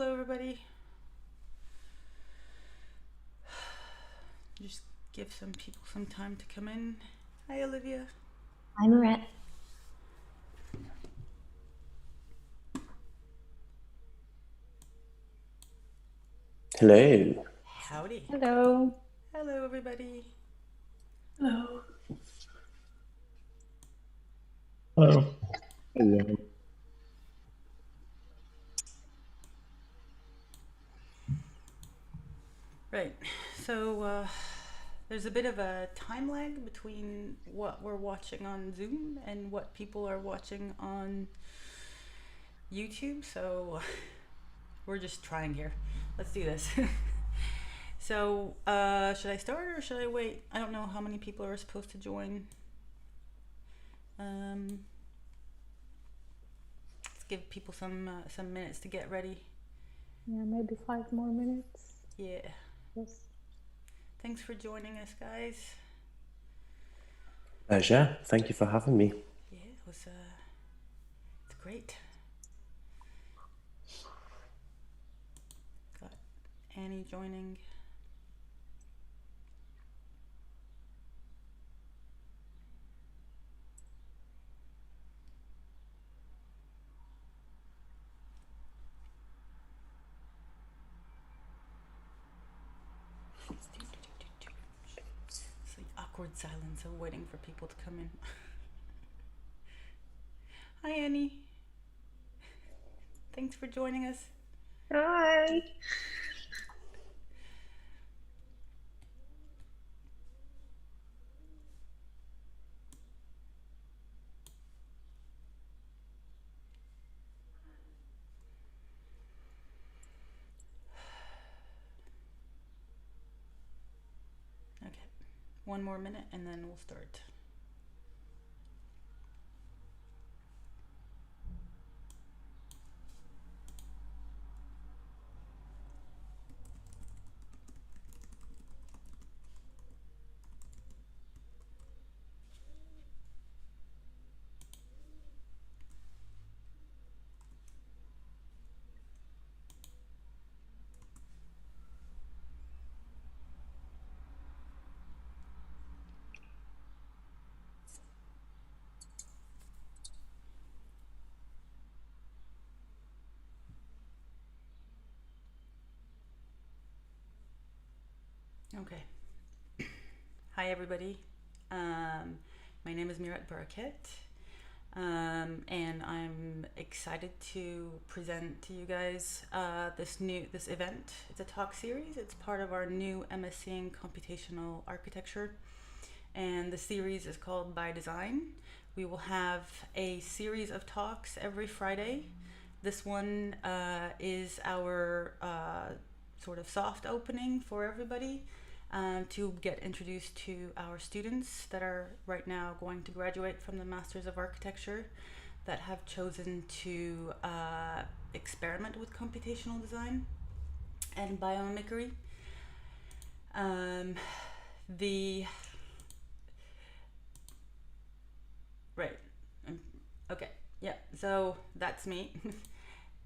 Hello, everybody. Just give some people some time to come in. Hi, Olivia. Hi, Merate. Hello. Howdy. Hello. Hello, everybody. Hello. Hello. Hello. Right. So there's a bit of a time lag between what we're watching on Zoom and what people are watching on YouTube. So we're just trying here. Let's do this. So should I start or should I wait? I don't know how many people are supposed to join. Let's give people some minutes to get ready. Yeah, maybe 5 more minutes. Yeah. Yes. Thanks for joining us, guys. Pleasure. Thank you for having me. Yeah, it's great. Got Annie joining. It's the awkward silence of waiting for people to come in. Hi, Annie. Thanks for joining us. Hi. Okay, 1 more minute and then we'll start. Okay. Hi, everybody. My name is Barakat. And I'm excited to present to you guys this event. It's a talk series. It's part of our new MSc in Computational Architecture, and the series is called By Design. We will have a series of talks every Friday. This one is our sort of soft opening for everybody. To get introduced to our students that are right now going to graduate from the Masters of Architecture that have chosen to experiment with computational design and biomimicry. Okay, yeah, so that's me.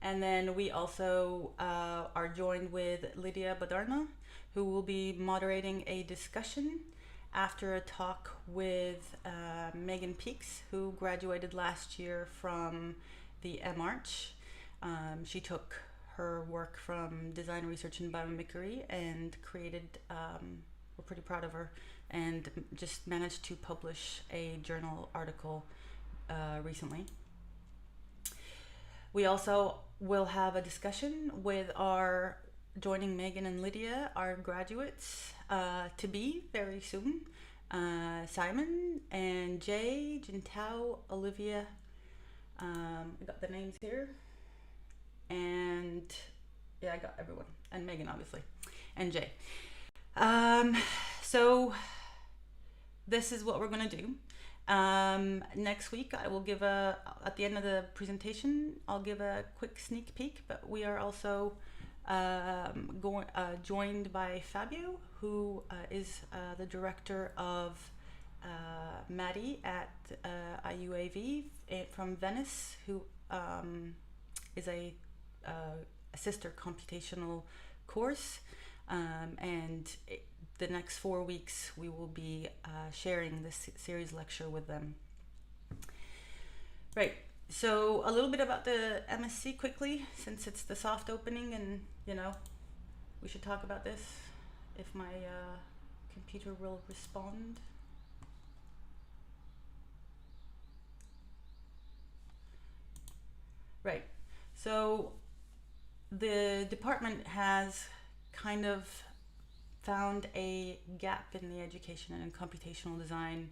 And then we also are joined with Lydia Badarna, who will be moderating a discussion after a talk with Megan Peaks, who graduated last year from the MArch. She took her work from design research and biomimicry and created, we're pretty proud of her, and just managed to publish a journal article recently. We also will have a discussion with our joining Megan and Lydia, our graduates to be very soon. Simon and Jay, Jintao, Olivia. I got the names here. And yeah, I got everyone. And Megan, obviously. And Jay. So this is what we're going to do. Next week I will give at the end of the presentation, I'll give a quick sneak peek, but we are also joined by Fabio, who is the director of MadiX at IUAV from Venice, who is a sister computational course, and the next 4 weeks we will be sharing this series lecture with them. Right, so a little bit about the MSc quickly, since it's the soft opening, and we should talk about this if my computer will respond. Right, so the department has kind of found a gap in the education and in computational design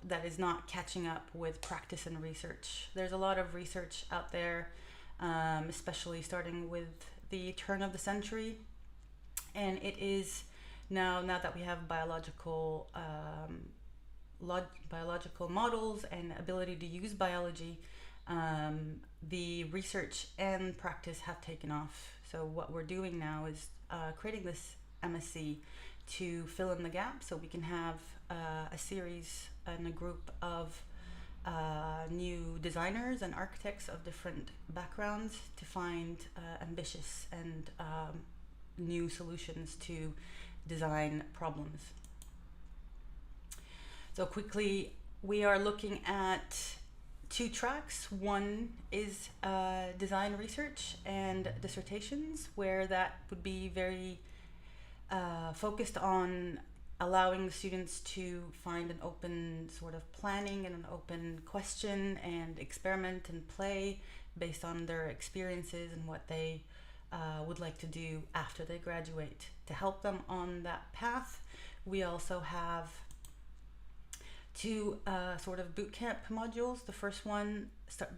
that is not catching up with practice and research. There's a lot of research out there, especially starting with the turn of the century, and it is now that we have biological models and ability to use biology, the research and practice have taken off. So what we're doing now is creating this MSc to fill in the gap, so we can have a series and a group of new designers and architects of different backgrounds to find ambitious and new solutions to design problems. So quickly, we are looking at 2 tracks. One is design research and dissertations, where that would be very focused on allowing the students to find an open sort of planning and an open question and experiment and play based on their experiences and what they would like to do after they graduate. To help them on that path, we also have 2 sort of bootcamp modules. The first one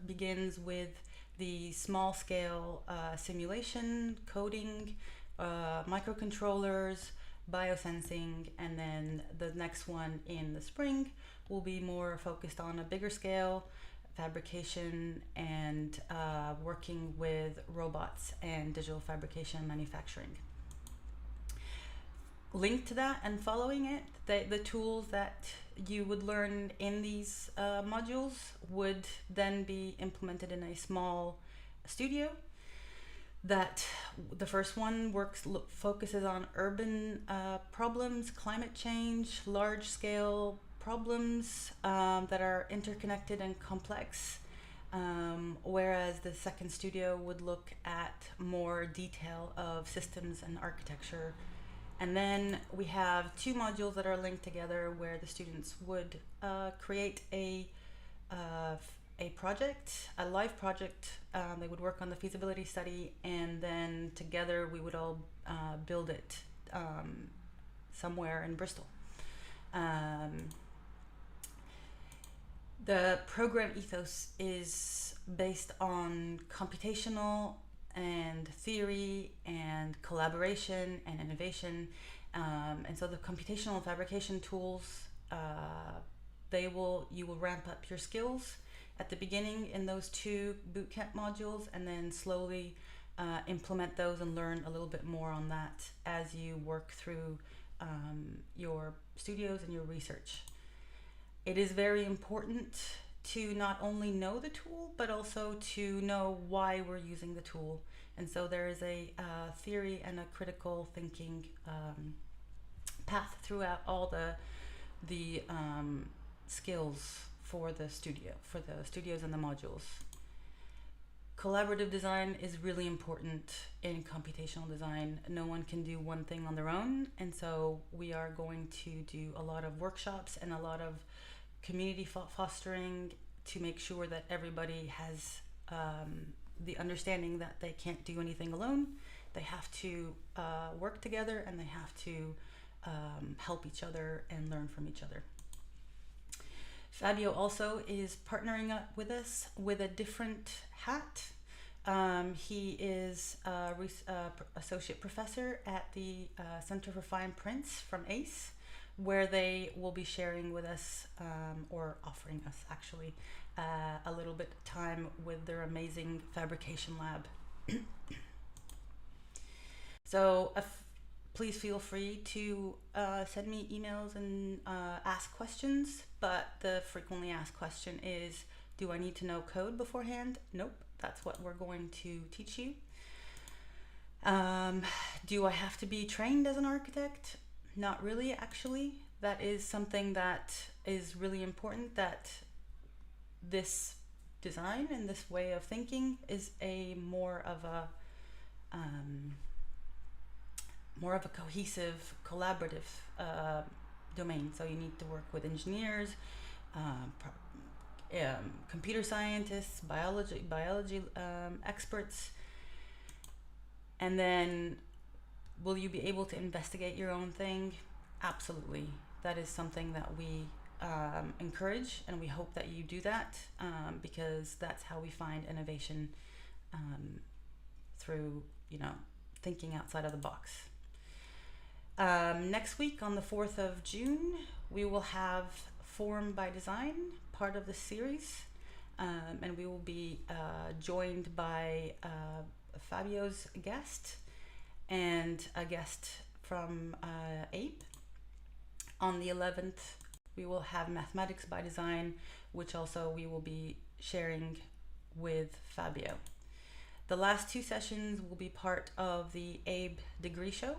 begins with the small scale simulation, coding, microcontrollers, biosensing, and then the next one in the spring will be more focused on a bigger scale, fabrication and working with robots and digital fabrication and manufacturing. Linked to that and following it, the tools that you would learn in these modules would then be implemented in a small studio. That the first one focuses on urban problems, climate change, large scale problems that are interconnected and complex, whereas the second studio would look at more detail of systems and architecture. And then we have 2 modules that are linked together, where the students would create a project, a live project. They would work on the feasibility study, and then together we would all build it somewhere in Bristol. The program Ethos is based on computational and theory and collaboration and innovation, and so the computational fabrication tools, you will ramp up your skills at the beginning in those 2 bootcamp modules, and then slowly implement those and learn a little bit more on that as you work through your studios and your research. It is very important to not only know the tool, but also to know why we're using the tool. And so there is a theory and a critical thinking path throughout all the skills for the studios and the modules. Collaborative design is really important in computational design. No one can do one thing on their own, and so we are going to do a lot of workshops and a lot of community fostering to make sure that everybody has the understanding that they can't do anything alone. They have to work together, and they have to help each other and learn from each other. Fabio also is partnering up with us with a different hat. He is associate professor at the Center for Fine Prints from ACE, where they will be sharing with us, or offering us actually, a little bit of time with their amazing fabrication lab. So please feel free to send me emails and ask questions, but the frequently asked question is, do I need to know code beforehand? Nope, that's what we're going to teach you. Do I have to be trained as an architect? Not really, actually. That is something that is really important, that this design and this way of thinking is a more of a cohesive, collaborative domain. So you need to work with engineers, computer scientists, biology experts. And then, will you be able to investigate your own thing? Absolutely. That is something that we encourage, and we hope that you do that, because that's how we find innovation, through, thinking outside of the box. Next week, on the 4th of June, we will have Form by Design, part of the series, and we will be joined by Fabio's guest and a guest from APE. On the 11th, we will have Mathematics by Design, which also we will be sharing with Fabio. The last 2 sessions will be part of the ABE degree show.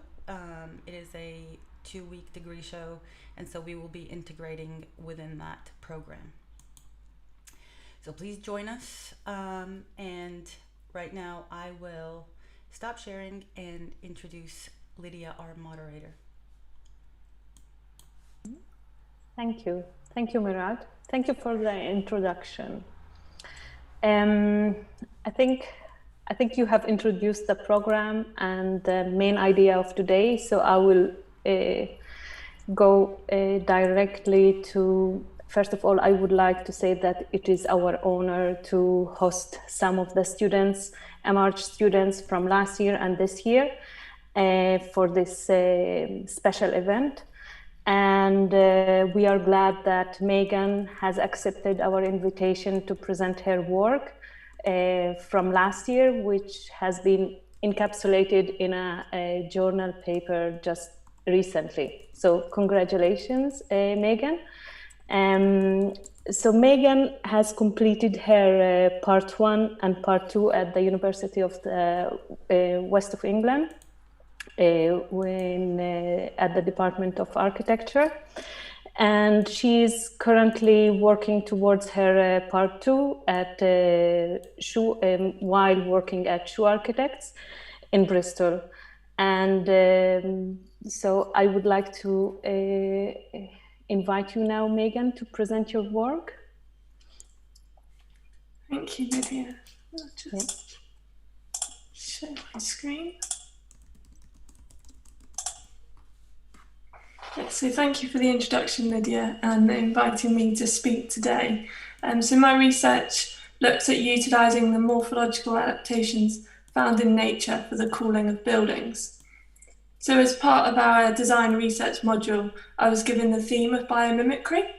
It is a 2-week degree show, and so we will be integrating within that program. So please join us, and right now I will stop sharing and introduce Lydia, our moderator. Thank you. Thank you, Merate. Thank you for the introduction. I think you have introduced the program and the main idea of today, so I will go directly to, first of all, I would like to say that it is our honor to host some of the students, MArch students from last year and this year for this special event. And we are glad that Megan has accepted our invitation to present her work from last year, which has been encapsulated in a journal paper just recently. So congratulations, Megan. So Megan has completed her part 1 and part 2 at the University of the West of England, at the Department of Architecture, and she is currently working towards her part 2 at while working at Shoe Architects in Bristol. And so I would like to invite you now, Megan, to present your work. Thank you, Lydia. I'll just show my screen. So thank you for the introduction, Lydia, and inviting me to speak today. So my research looks at utilising the morphological adaptations found in nature for the cooling of buildings. So as part of our design research module, I was given the theme of biomimicry.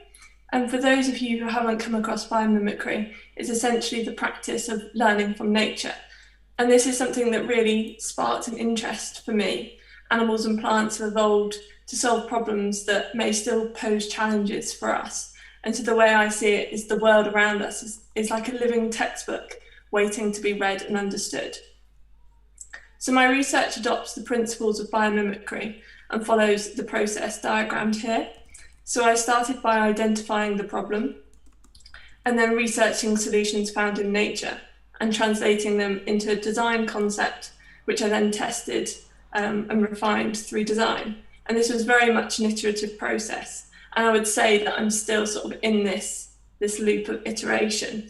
And for those of you who haven't come across biomimicry, it's essentially the practice of learning from nature. And this is something that really sparked an interest for me. Animals and plants have evolved to solve problems that may still pose challenges for us. And so the way I see it is the world around us is like a living textbook waiting to be read and understood. So my research adopts the principles of biomimicry and follows the process diagrammed here. So I started by identifying the problem and then researching solutions found in nature and translating them into a design concept, which I then tested and refined through design. And this was very much an iterative process. And I would say that I'm still sort of in this loop of iteration.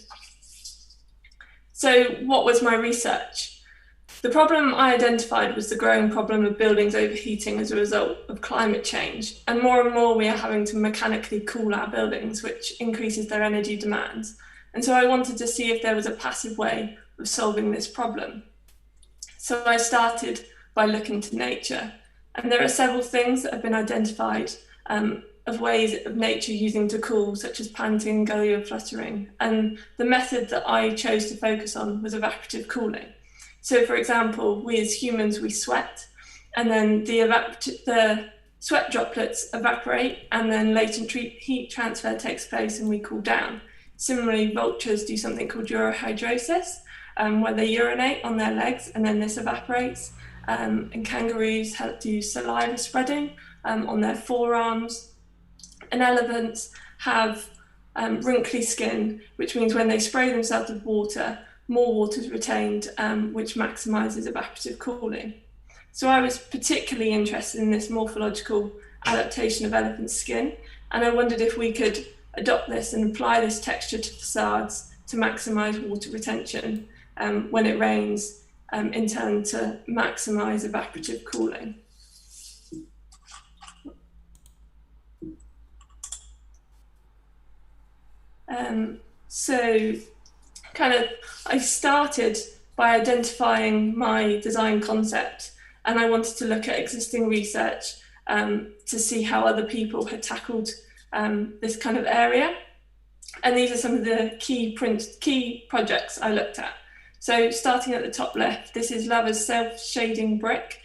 So what was my research? The problem I identified was the growing problem of buildings overheating as a result of climate change. And more we are having to mechanically cool our buildings, which increases their energy demands. And so I wanted to see if there was a passive way of solving this problem. So I started by looking to nature. And there are several things that have been identified of ways of nature using to cool, such as panting, gully or fluttering. And the method that I chose to focus on was evaporative cooling. So for example, we as humans, we sweat, and then the sweat droplets evaporate, and then latent heat transfer takes place and we cool down. Similarly, vultures do something called urohydrosis, where they urinate on their legs and then this evaporates. And kangaroos do saliva spreading on their forearms. And elephants have wrinkly skin, which means when they spray themselves with water, more water is retained, which maximizes evaporative cooling. So I was particularly interested in this morphological adaptation of elephant skin, and I wondered if we could adopt this and apply this texture to facades to maximize water retention when it rains, in turn to maximize evaporative cooling. So I started by identifying my design concept, and I wanted to look at existing research to see how other people had tackled this kind of area. And these are some of the key projects I looked at. So starting at the top left, this is Lava's self-shading brick,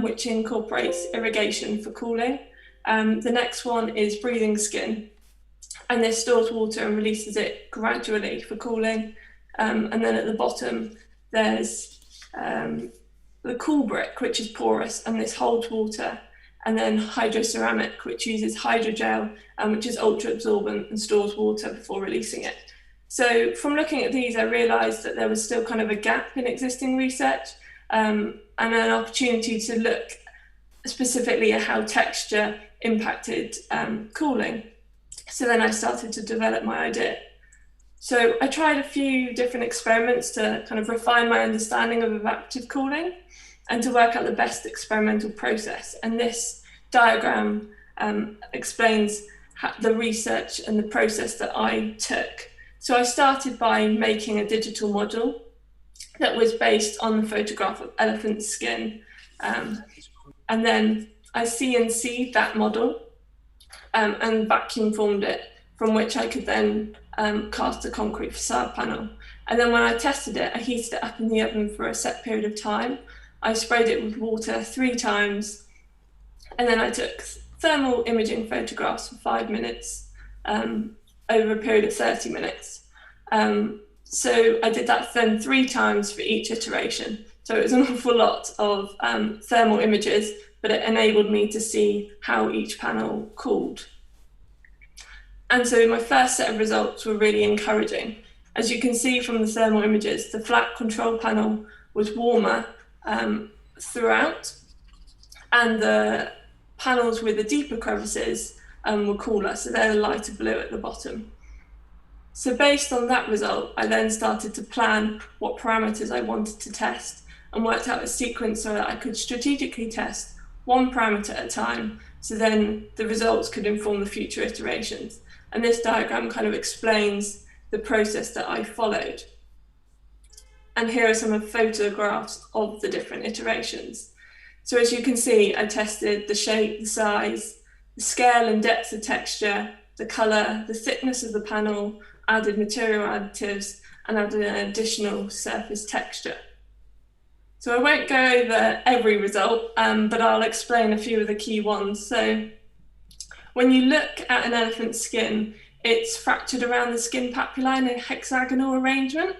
which incorporates irrigation for cooling. The next one is breathing skin, and this stores water and releases it gradually for cooling. And then at the bottom, there's the cool brick, which is porous, and this holds water. And then hydroceramic, which uses hydrogel, which is ultra absorbent and stores water before releasing it. So from looking at these, I realized that there was still kind of a gap in existing research, and an opportunity to look specifically at how texture impacted cooling. So then I started to develop my idea. So I tried a few different experiments to kind of refine my understanding of evaporative cooling and to work out the best experimental process. And this diagram explains the research and the process that I took. So I started by making a digital model that was based on the photograph of elephant skin. And then I CNC'd that model and vacuum formed it, from which I could then cast a concrete facade panel. And then when I tested it, I heated it up in the oven for a set period of time. I sprayed it with water 3 times, and then I took thermal imaging photographs for 5 minutes over a period of 30 minutes. So I did that then 3 times for each iteration. So it was an awful lot of thermal images, but it enabled me to see how each panel cooled. And so my first set of results were really encouraging. As you can see from the thermal images, the flat control panel was warmer throughout, and the panels with the deeper crevices were cooler, so they're the lighter blue at the bottom. So based on that result, I then started to plan what parameters I wanted to test and worked out a sequence so that I could strategically test one parameter at a time, so then the results could inform the future iterations. And this diagram kind of explains the process that I followed. And here are some photographs of the different iterations. So as you can see, I tested the shape, the size, the scale and depth of texture, the color, the thickness of the panel, added material additives, and added an additional surface texture. So I won't go over every result, but I'll explain a few of the key ones. So when you look at an elephant's skin, it's fractured around the skin papillae in a hexagonal arrangement.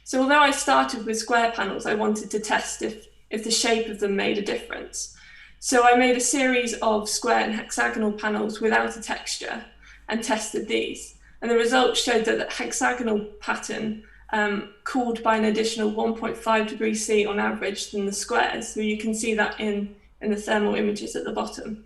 So although I started with square panels, I wanted to test if the shape of them made a difference. So I made a series of square and hexagonal panels without a texture and tested these. And the results showed that the hexagonal pattern cooled by an additional 1.5 degrees C on average than the squares. So you can see that in the thermal images at the bottom.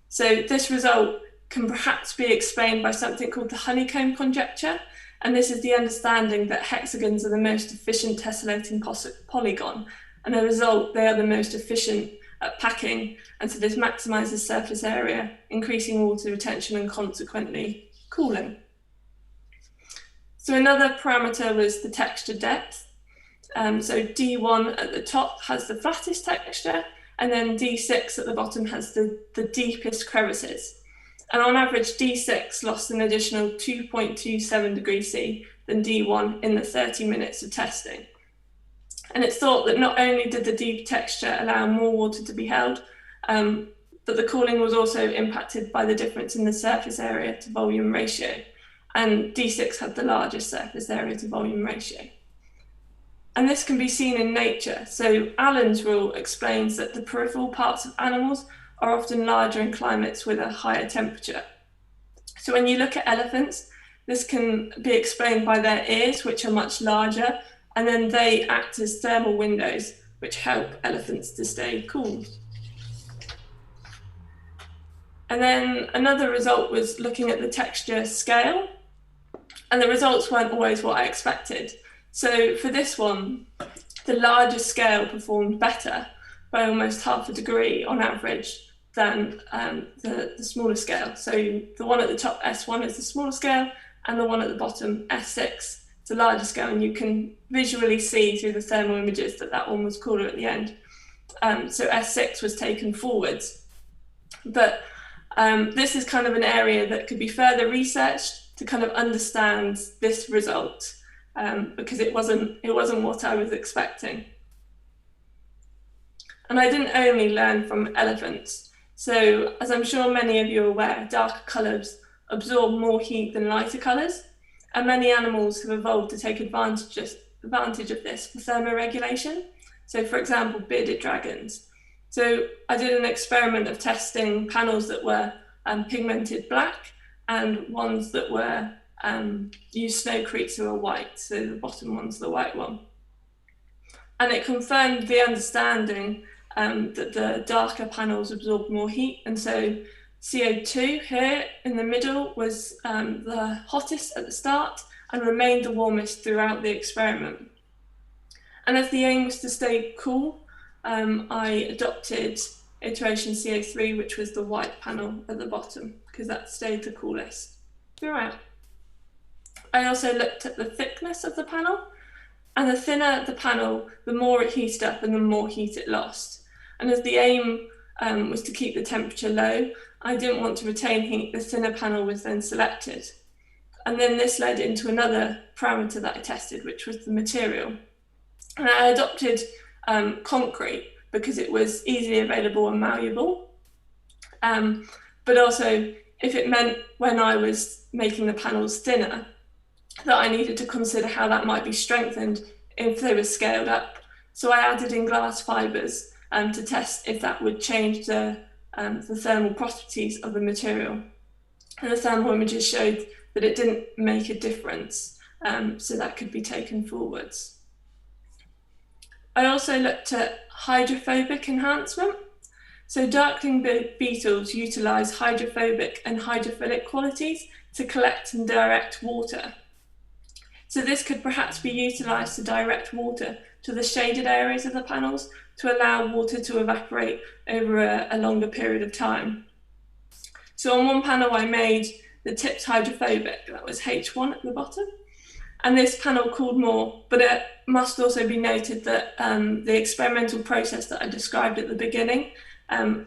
So this result can perhaps be explained by something called the honeycomb conjecture. And this is the understanding that hexagons are the most efficient tessellating polygon. And as a result, they are the most efficient at packing. And so this maximizes surface area, increasing water retention and consequently cooling. So another parameter was the texture depth. So D1 at the top has the flattest texture, and then D6 at the bottom has the deepest crevices. And on average, D6 lost an additional 2.27 degrees C than D1 in the 30 minutes of testing. And it's thought that not only did the deep texture allow more water to be held, but the cooling was also impacted by the difference in the surface area to volume ratio. And D6 had the largest surface area to volume ratio. And this can be seen in nature. So Allen's rule explains that the peripheral parts of animals are often larger in climates with a higher temperature. So when you look at elephants, this can be explained by their ears, which are much larger, and then they act as thermal windows, which help elephants to stay cool. And then another result was looking at the texture scale, and the results weren't always what I expected. So for this one, the larger scale performed better by almost half a degree on average than the smaller scale. So the one at the top, S1, is the smaller scale, and the one at the bottom, S6, is the larger scale, and you can visually see through the thermal images that that one was cooler at the end. So S6 was taken forwards. But this is kind of an area that could be further researched to kind of understand this result, because it wasn't what I was expecting. And I didn't only learn from elephants. So as I'm sure many of you are aware, darker colours absorb more heat than lighter colours, and many animals have evolved to take advantage of this for thermoregulation. So for example, bearded dragons. So I did an experiment of testing panels that were pigmented black and ones that were used snow creeks who are white. So the bottom one's the white one. And it confirmed the understanding that the darker panels absorb more heat. And so CO2 here in the middle was the hottest at the start and remained the warmest throughout the experiment. And as the aim was to stay cool, I adopted iteration CO3, which was the white panel at the bottom, because that stayed the coolest throughout. I also looked at the thickness of the panel, and the thinner the panel, the more it heated up and the more heat it lost. And as the aim was to keep the temperature low, I didn't want to retain heat, the thinner panel was then selected. And then this led into another parameter that I tested, which was the material. And I adopted concrete because it was easily available and malleable. But also, if it meant when I was making the panels thinner, that I needed to consider how that might be strengthened if they were scaled up. So I added in glass fibres to test if that would change the thermal properties of the material. And the thermal images showed that it didn't make a difference, so that could be taken forwards. I also looked at hydrophobic enhancement. So darkling beetles utilise hydrophobic and hydrophilic qualities to collect and direct water. So this could perhaps be utilised to direct water to the shaded areas of the panels to allow water to evaporate over a longer period of time. So on one panel I made the tips hydrophobic, that was H1 at the bottom, and this panel cooled more, but it must also be noted that the experimental process that I described at the beginning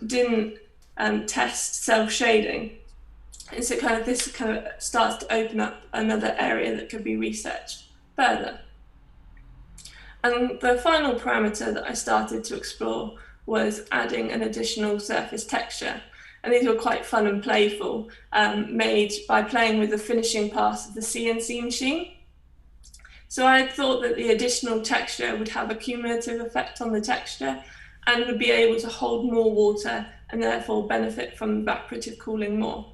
didn't test self-shading. And so this kind of starts to open up another area that could be researched further. And the final parameter that I started to explore was adding an additional surface texture. And these were quite fun and playful, made by playing with the finishing parts of the CNC machine. So I thought that the additional texture would have a cumulative effect on the texture and would be able to hold more water and therefore benefit from evaporative cooling more.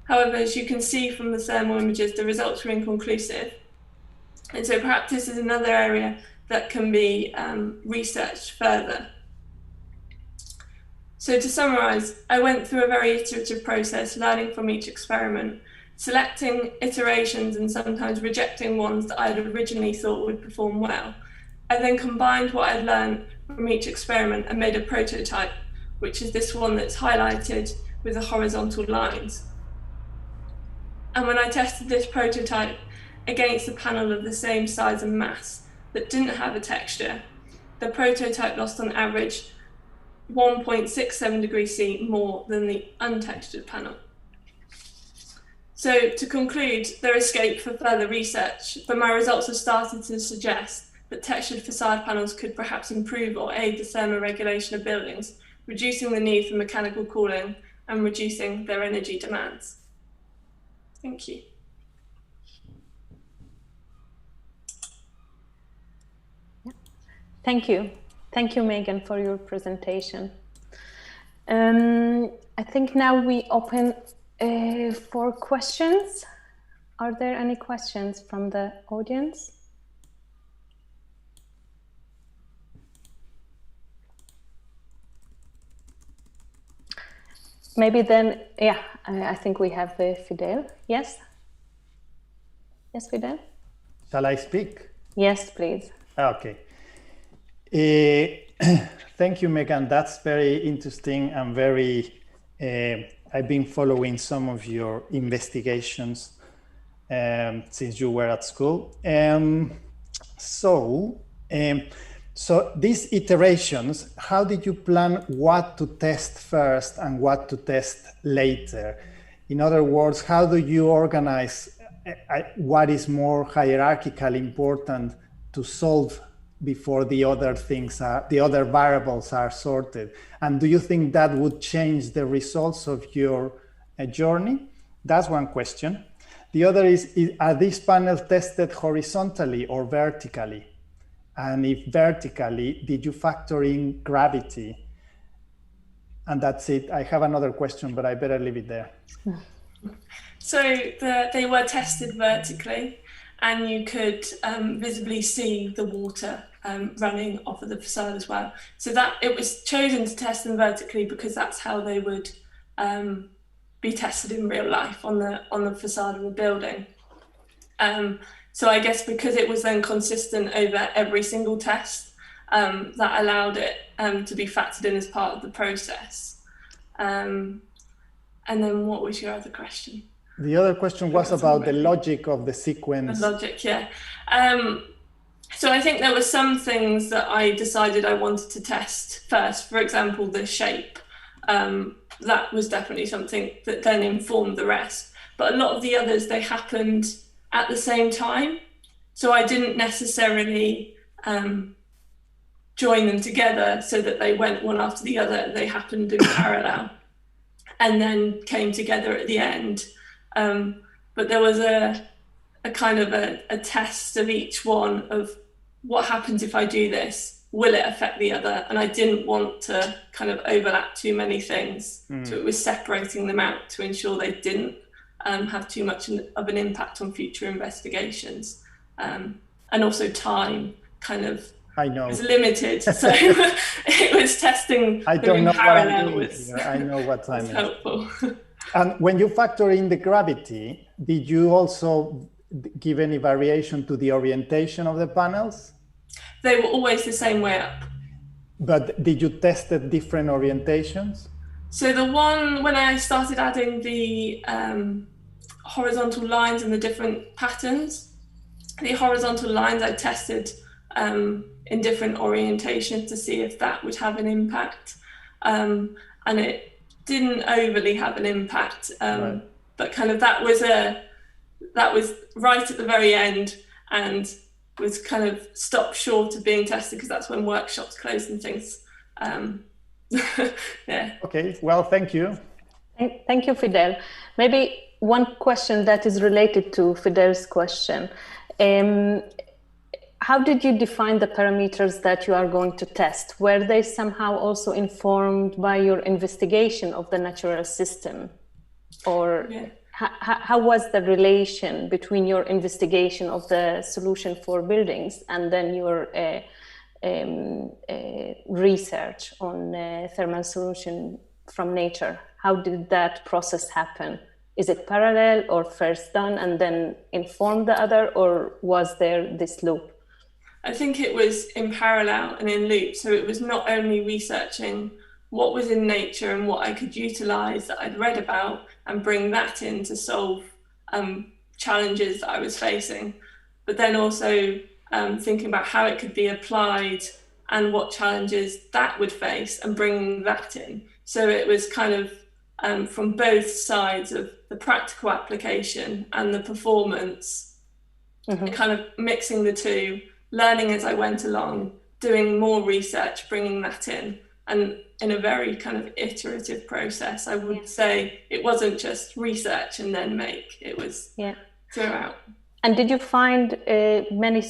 However, as you can see from the thermal images, the results were inconclusive. And so perhaps this is another area that can be researched further. So to summarise, I went through a very iterative process, learning from each experiment, selecting iterations and sometimes rejecting ones that I had originally thought would perform well. I then combined what I'd learned from each experiment and made a prototype, which is this one that's highlighted with the horizontal lines. And when I tested this prototype against a panel of the same size and mass that didn't have a texture, the prototype lost on average 1.67 degrees C more than the untextured panel. So to conclude, there is scope for further research, but my results have started to suggest that textured facade panels could perhaps improve or aid the thermoregulation of buildings, reducing the need for mechanical cooling and reducing their energy demands. Thank you. Thank you. Thank you, Megan, for your presentation. I think now we open for questions. Are there any questions from the audience? Maybe then, yeah, I think we have Fidel. Yes? Yes, Fidel? Shall I speak? Yes, please. Okay. Thank you, Megan. That's very interesting and very, I've been following some of your investigations since you were at school. So these iterations, how did you plan what to test first and what to test later? In other words, how do you organize what is more hierarchically important to solve before the other things are, the other variables are sorted? And do you think that would change the results of your journey? That's one question. The other is, are these panels tested horizontally or vertically? And if vertically, did you factor in gravity? And that's it. I have another question, but I better leave it there. So they were tested vertically, and you could visibly see the water running off of the facade as well. So that it was chosen to test them vertically because that's how they would be tested in real life on the facade of the building. So I guess because it was then consistent over every single test, that allowed it to be factored in as part of the process. And then what was your other question? The other question was about the logic of the sequence. The logic, yeah. So I think there were some things that I decided I wanted to test first. For example, the shape. That was definitely something that then informed the rest. But a lot of the others, they happened at the same time. So I didn't necessarily join them together so that they went one after the other. They happened in parallel and then came together at the end. But there was a kind of a test of each one of what happens if I do this, will it affect the other? And I didn't want to kind of overlap too many things. So it was separating them out to ensure they didn't have too much of an impact on future investigations. And also time kind of was limited. So it was testing I don't know parallel what I'm doing here. I know what time is helpful. And when you factor in the gravity, did you also give any variation to the orientation of the panels? They were always the same way up. But did you test the different orientations? So the one, when I started adding the horizontal lines and the different patterns, the horizontal lines I tested in different orientations to see if that would have an impact. And it didn't overly have an impact, right. But kind of that was right at the very end and was kind of stopped short of being tested because that's when workshops closed and things. Yeah. Okay, well, thank you. Thank you, Fidel. Maybe one question that is related to Fidel's question. How did you define the parameters that you are going to test? Were they somehow also informed by your investigation of the natural system? Or how was the relation between your investigation of the solution for buildings and then your research on thermal solution from nature? How did that process happen? Is it parallel or first done and then inform the other, or was there this loop? I think it was in parallel and in loop. So it was not only researching what was in nature and what I could utilize that I'd read about and bring that in to solve challenges that I was facing, but then also thinking about how it could be applied and what challenges that would face and bringing that in. So it was kind of from both sides of the practical application and the performance, kind of mixing the two, learning as I went along, doing more research, bringing that in, and in a very kind of iterative process. I would say it wasn't just research and then make, it was throughout. And did you find many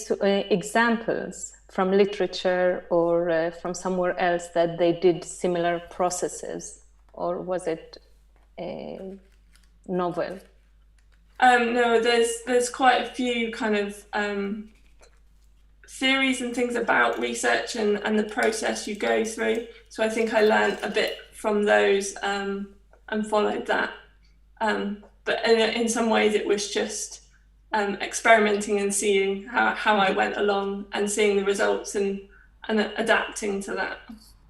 examples from literature or from somewhere else that they did similar processes, or was it novel? No, there's quite a few kind of theories and things about research and the process you go through. So I think I learned a bit from those and followed that. But in some ways it was just experimenting and seeing how I went along and seeing the results and adapting to that.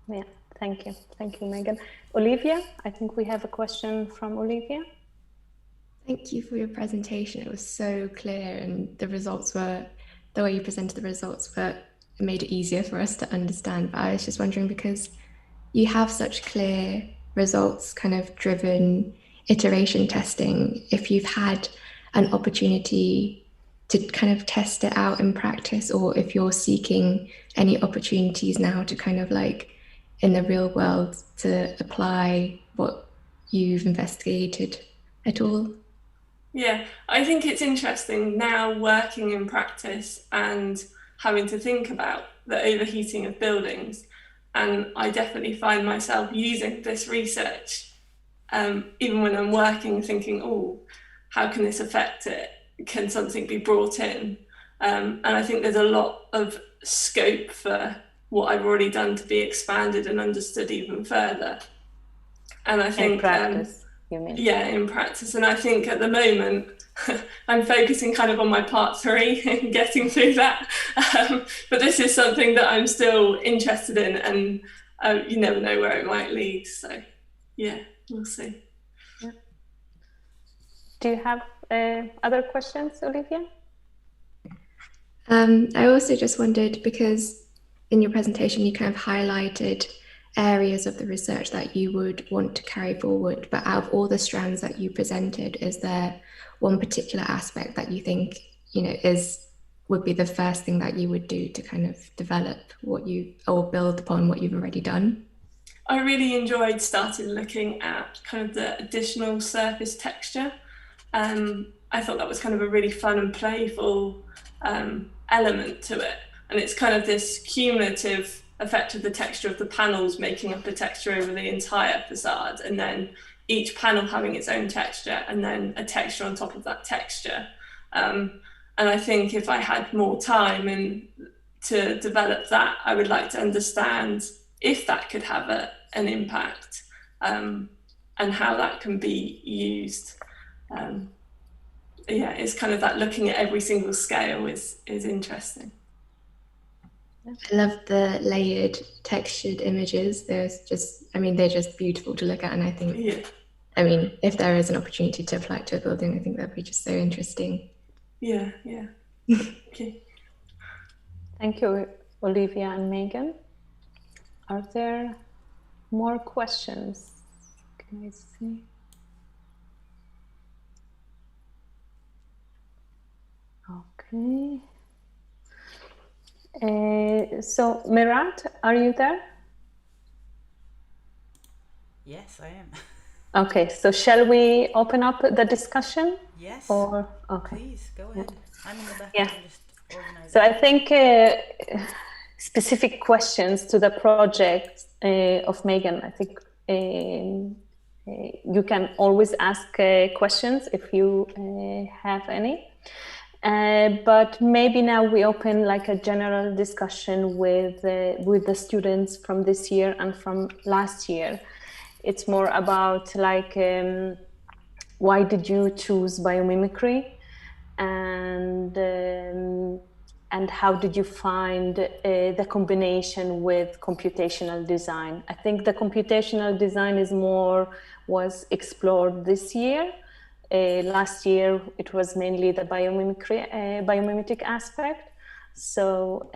Yeah, thank you. Thank you, Megan. Olivia, I think we have a question from Olivia. Thank you for your presentation. It was so clear, and the results were, the way you presented the results were, it made it easier for us to understand. But I was just wondering, because you have such clear results, kind of driven iteration testing, if you've had an opportunity to kind of test it out in practice, or if you're seeking any opportunities now to kind of like in the real world to apply what you've investigated at all? Yeah, I think it's interesting now working in practice and having to think about the overheating of buildings. And I definitely find myself using this research, even when I'm working, thinking, oh, how can this affect it? Can something be brought in? And I think there's a lot of scope for what I've already done to be expanded and understood even further. And I think in practice, you mean? Yeah, in practice. And I think at the moment I'm focusing kind of on my part 3 and getting through that. But this is something that I'm still interested in, and you never know where it might lead. So yeah, we'll see. Yeah. Do you have other questions, Olivia? I also just wondered, because in your presentation you kind of highlighted areas of the research that you would want to carry forward, but out of all the strands that you presented, is there one particular aspect that you think, you know, would be the first thing that you would do to kind of develop what you, or build upon what you've already done? I really enjoyed starting looking at kind of the additional surface texture. I thought that was kind of a really fun and playful element to it. And it's kind of this cumulative effect of the texture of the panels making up a texture over the entire facade, and then each panel having its own texture, and then a texture on top of that texture. And I think if I had more time to develop that, I would like to understand if that could have an impact, and how that can be used. Yeah, it's kind of that looking at every single scale is interesting. I love the layered, textured images. There's just, I mean, they're just beautiful to look at. And I think, yeah. I mean, if there is an opportunity to apply it to a building, I think that'd be just so interesting. Yeah, yeah. Okay. Thank you, Olivia and Megan. Are there more questions? Can I see? Okay. So, Merate, are you there? Yes, I am. Okay, so shall we open up the discussion? Yes. Or okay. Please go ahead. I'm in the back. Yeah. Just organizing. So I think specific questions to the project of Megan. I think you can always ask questions if you have any. But maybe now we open like a general discussion with the students from this year and from last year. It's more about like why did you choose biomimicry, and how did you find the combination with computational design? I think the computational design was explored this year. Last year, it was mainly the biomimetic aspect. So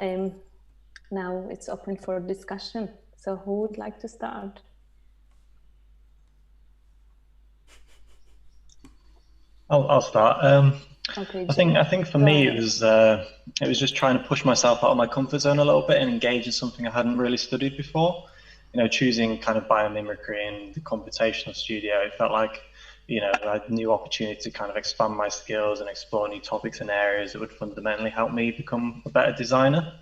now it's open for discussion. So who would like to start? I'll start. Okay, I think for me it was just trying to push myself out of my comfort zone a little bit and engage in something I hadn't really studied before. You know, choosing kind of biomimicry in the computational studio, it felt like, you know, I had a new opportunity to kind of expand my skills and explore new topics and areas that would fundamentally help me become a better designer.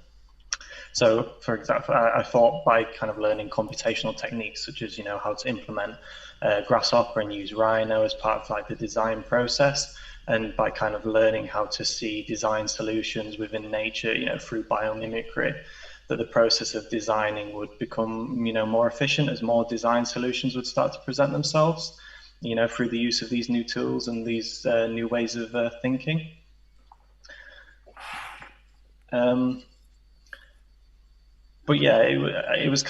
So, for example, I thought by kind of learning computational techniques such as, how to implement Grasshopper and use Rhino as part of like the design process, and by kind of learning how to see design solutions within nature, through biomimicry, that the process of designing would become, more efficient as more design solutions would start to present themselves, through the use of these new tools and these new ways of thinking. But yeah, it was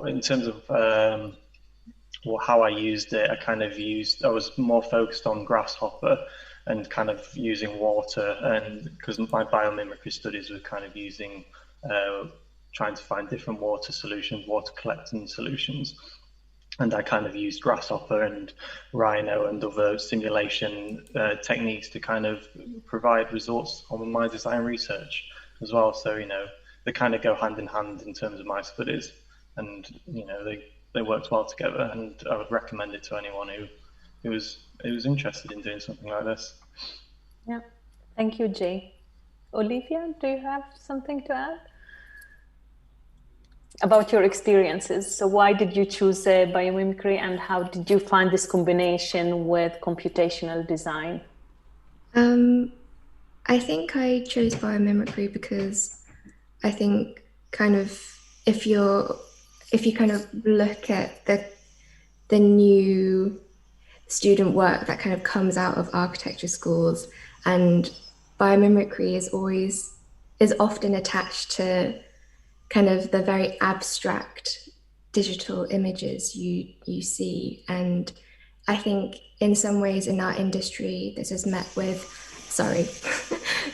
in terms of how I used it. I was more focused on Grasshopper and kind of using water, and because my biomimicry studies were kind of using, trying to find different water collecting solutions. And I kind of used Grasshopper and Rhino and other simulation techniques to kind of provide results on my design research as well. So, they kind of go hand in hand in terms of my studies, and, they worked well together, and I would recommend it to anyone who was interested in doing something like this. Yeah, thank you, Jay. Olivia, do you have something to add about your experiences? So why did you choose biomimicry, and how did you find this combination with computational design? I think I chose biomimicry because I think kind of if you kind of look at the new student work that kind of comes out of architecture schools, and biomimicry is often attached to kind of the very abstract digital images you see. And I think in some ways in our industry, this is met with,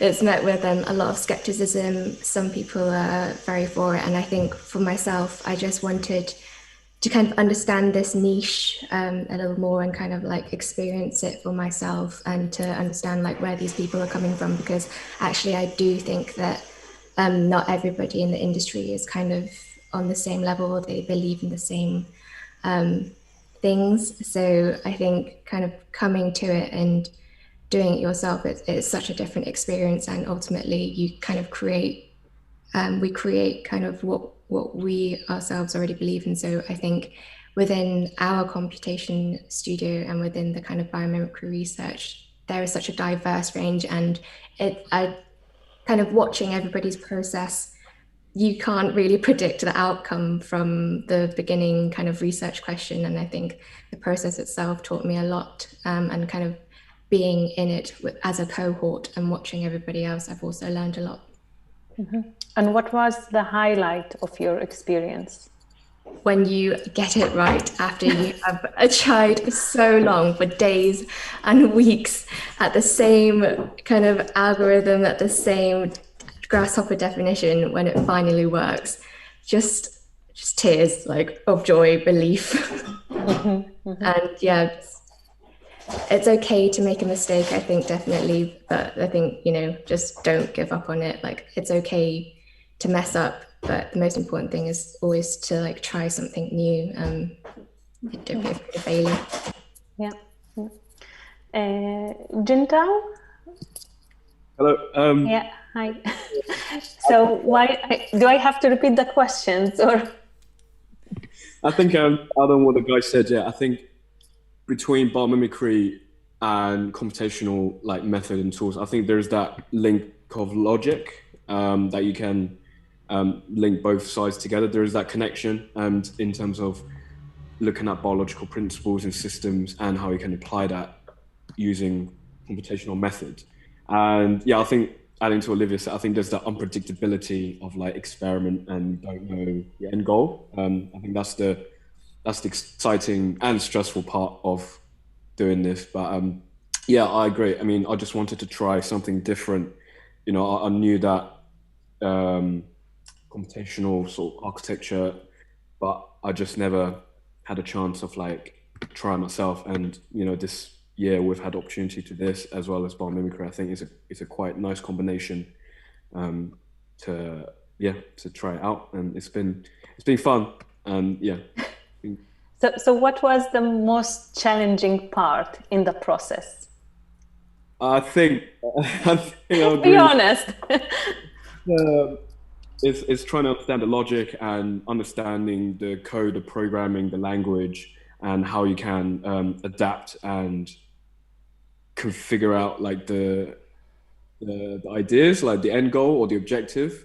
it's met with a lot of skepticism. Some people are very for it. And I think for myself, I just wanted to kind of understand this niche a little more and kind of like experience it for myself, and to understand like where these people are coming from, because actually I do think that not everybody in the industry is kind of on the same level. They believe in the same things. So I think kind of coming to it and doing it yourself, it's such a different experience, and ultimately you kind of we create kind of what we ourselves already believe in. So I think within our computation studio and within the kind of biomimicry research, there is such a diverse range, and I kind of watching everybody's process, you can't really predict the outcome from the beginning kind of research question. And I think the process itself taught me a lot, and kind of being in it as a cohort and watching everybody else, I've also learned a lot. Mm-hmm. And what was the highlight of your experience? When you get it right after you have tried so long for days and weeks at the same kind of algorithm, at the same Grasshopper definition, when it finally works, just tears like of joy, belief. Mm-hmm. And yeah, it's okay to make a mistake, I think, definitely, but I think, just don't give up on it. Like, it's okay to mess up, but the most important thing is always to like try something new. Don't be afraid of failing. Yeah. Jintao? Hello. Yeah, hi. So why do I have to repeat the questions, or? I think other than what the guy said, yeah, I think between biomimicry and computational like method and tools, I think there's that link of logic that you can link both sides together. There is that connection, and in terms of looking at biological principles and systems and how you can apply that using computational method. And yeah, I think adding to Olivia said, I think there's that unpredictability of like experiment and don't know the end goal. I think that's the exciting and stressful part of doing this. But yeah, I agree. I mean, I just wanted to try something different. I knew that computational sort of architecture, but I just never had a chance of like trying myself. And this year we've had opportunity to this as well as biomimicry. I think it's a quite nice combination to try it out, and it's been fun. And yeah. So what was the most challenging part in the process? I think I'll be honest. it's trying to understand the logic and understanding the code, the programming, the language, and how you can adapt and figure out like the ideas, like the end goal or the objective.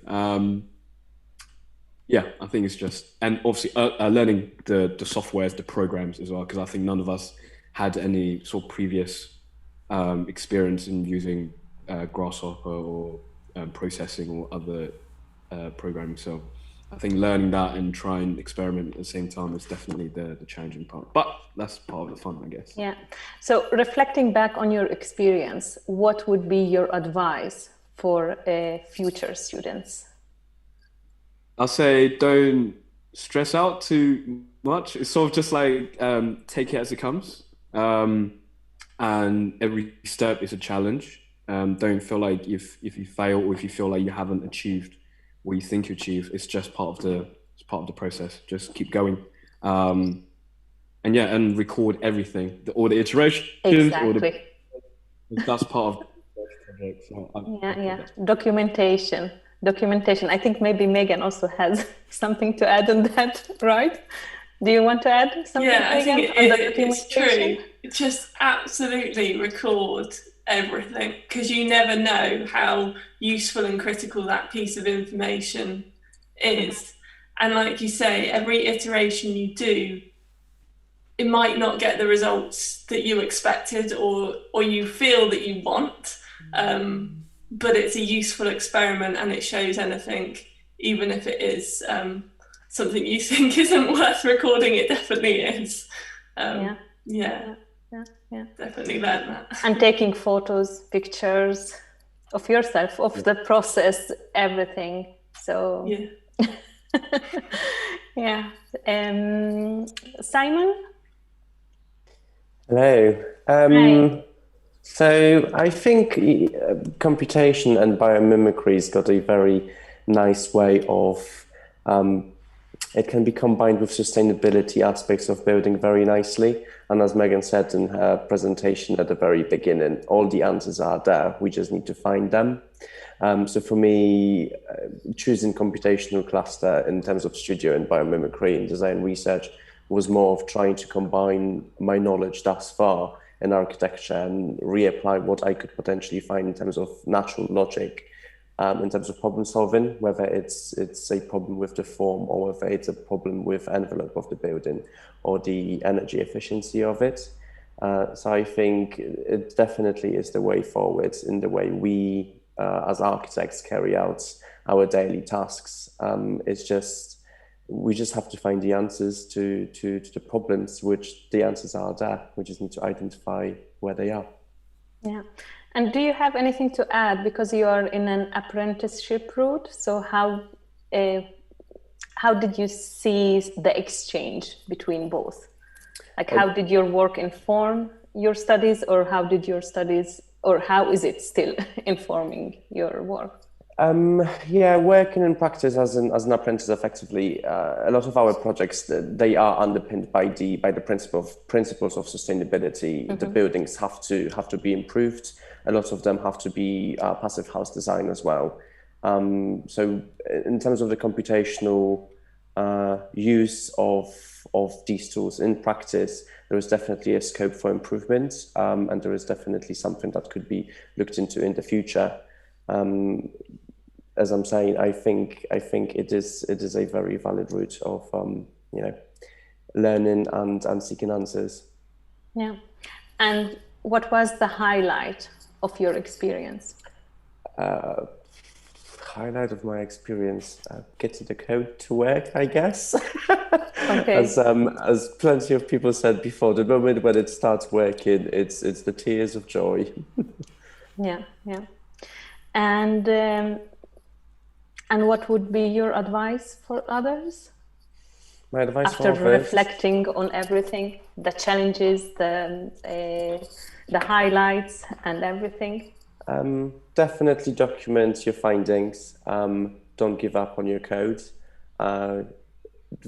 Yeah, I think it's just, and obviously learning the softwares, the programs as well, because I think none of us had any sort of previous experience in using Grasshopper or processing or other programming. So I think learning that and try and experiment at the same time is definitely the challenging part, but that's part of the fun, I guess. Yeah. So reflecting back on your experience, what would be your advice for future students? I'll say don't stress out too much. It's sort of just like take it as it comes. And every step is a challenge. Don't feel like if you fail or if you feel like you haven't achieved what you think you achieved, it's just part of the process. Just keep going. And yeah, and record everything, all the iterations. Exactly. That's part of the project. So yeah. Documentation. I think maybe Megan also has something to add on that, right? Do you want to add something? Yeah, I think it's true. Just absolutely record everything, because you never know how useful and critical that piece of information is. And like you say, every iteration you do, it might not get the results that you expected or you feel that you want, but it's a useful experiment and it shows anything, even if it is something you think isn't worth recording, it definitely is. Yeah. Definitely learn that. And taking photos, pictures of yourself, of the process, everything. So yeah. Simon? Hello. Hi. So I think computation and biomimicry's got a very nice way of it can be combined with sustainability aspects of building very nicely. And as Megan said in her presentation at the very beginning, all the answers are there. We just need to find them. So for me, choosing computational cluster in terms of studio and biomimicry and design research was more of trying to combine my knowledge thus far in architecture and reapply what I could potentially find in terms of natural logic, in terms of problem solving, whether it's a problem with the form or whether it's a problem with envelope of the building or the energy efficiency of it. So I think it definitely is the way forward in the way we as architects carry out our daily tasks. We just have to find the answers to the problems, which the answers are there. We just need to identify where they are. Yeah. And do you have anything to add, because you are in an apprenticeship route? So how did you see the exchange between both? Like how did your work inform your studies, or how did your studies, or how is it still informing your work? Yeah, working in practice as an apprentice, effectively, a lot of our projects, they are underpinned by the principles of sustainability. Mm-hmm. The buildings have to be improved. A lot of them have to be passive house design as well. So in terms of the computational use of these tools in practice, there is definitely a scope for improvement, and there is definitely something that could be looked into in the future. As I'm saying, I think it is a very valid route of learning and seeking answers. Yeah. And what was the highlight of your experience? Highlight of my experience, getting the code to work, I guess. Okay. As plenty of people said before, the moment when it starts working, it's the tears of joy. Yeah. And what would be your advice for others? My advice after reflecting on everything, the challenges, the highlights and everything? Definitely document your findings. Don't give up on your code. The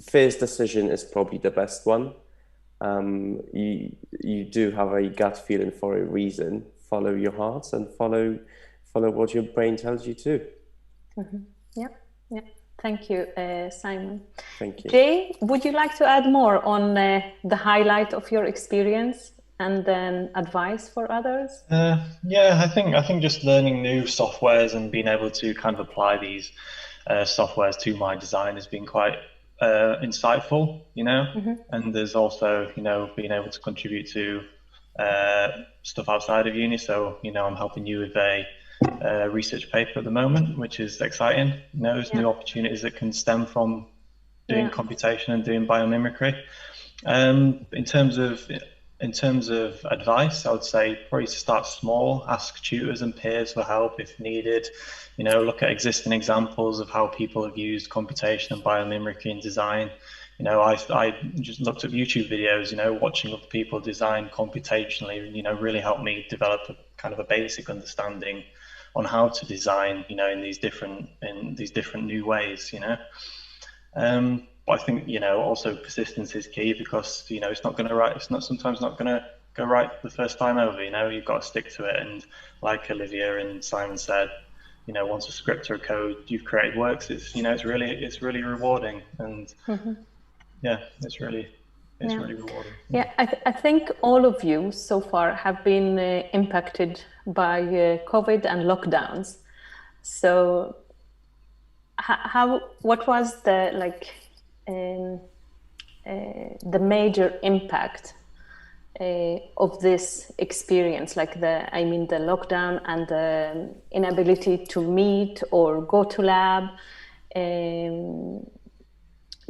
first decision is probably the best one. You do have a gut feeling for a reason. Follow your heart and follow what your brain tells you to. Yeah, yeah. Thank you, Simon. Thank you. Jay, would you like to add more on the highlight of your experience and then advice for others? Yeah, I think just learning new softwares and being able to kind of apply these softwares to my design has been quite insightful, you know. And there's also, you know, being able to contribute to stuff outside of uni. So, you know, I'm helping you with a research paper at the moment, which is exciting. You know, there's new opportunities that can stem from doing computation and doing biomimicry. In terms of advice, I would say probably to start small, ask tutors and peers for help if needed. You know, look at existing examples of how people have used computation and biomimicry in design. You know, I just looked at YouTube videos, you know, watching other people design computationally, you know, really helped me develop a kind of a basic understanding on how to design, you know, in these different new ways, you know. But I think, you know, also persistence is key, because, you know, it's sometimes not going to go right the first time over, you know. You've got to stick to it. And like Olivia and Simon said, you know, once a script or a code you've created works, it's, you know, it's really rewarding. And yeah, it's really rewarding. Yeah, I think all of you so far have been impacted by COVID and lockdowns. So what was the the major impact of this experience, like the lockdown and the inability to meet or go to lab?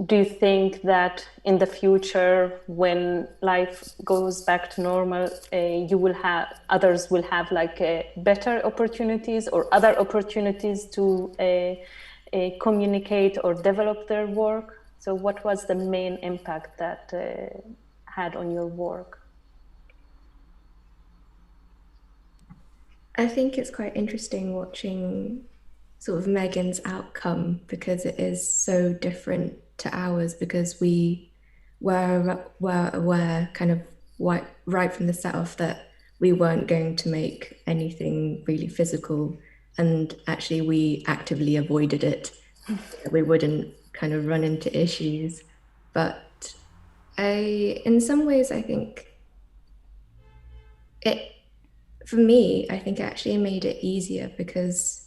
Do you think that in the future, when life goes back to normal, others will have like better opportunities or other opportunities to communicate or develop their work? So what was the main impact that had on your work? I think it's quite interesting watching sort of Megan's outcome, because it is so different to ours, because we were aware kind of right from the set off that we weren't going to make anything really physical, and actually we actively avoided it. We wouldn't kind of run into issues. But in some ways, I think for me, I think it actually made it easier, because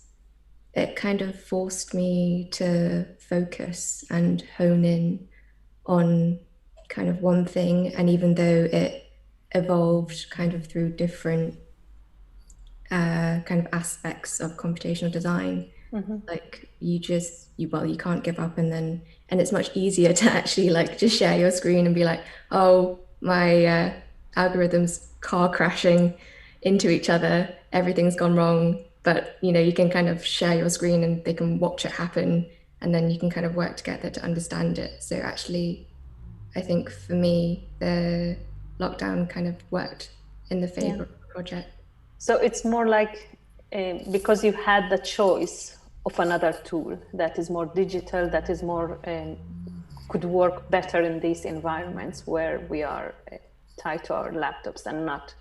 it kind of forced me to focus and hone in on kind of one thing. And even though it evolved kind of through different kind of aspects of computational design, like you can't give up, and it's much easier to actually like just share your screen and be like, oh, my algorithm's car crashing into each other, everything's gone wrong. But, you know, you can kind of share your screen and they can watch it happen, and then you can kind of work together to understand it. So actually, I think for me, the lockdown kind of worked in the favor of the project. So it's more like because you had the choice of another tool that is more digital, that is more could work better in these environments where we are tied to our laptops and not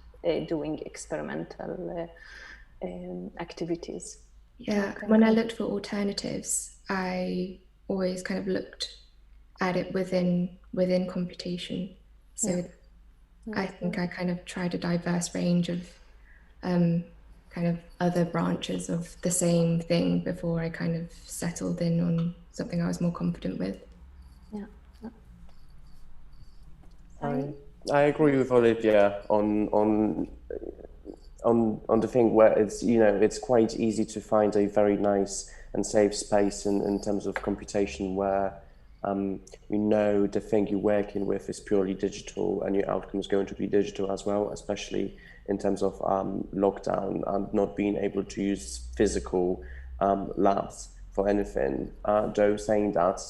doing experimental activities. Yeah, when I looked for alternatives, I always kind of looked at it within computation. So I think I kind of tried a diverse range of kind of other branches of the same thing before I kind of settled in on something I was more confident with. Yeah. I agree with Olivia on the thing where it's, you know, it's quite easy to find a very nice and safe space in terms of computation where you know the thing you're working with is purely digital and your outcome is going to be digital as well, especially in terms of lockdown and not being able to use physical labs for anything. Though saying that,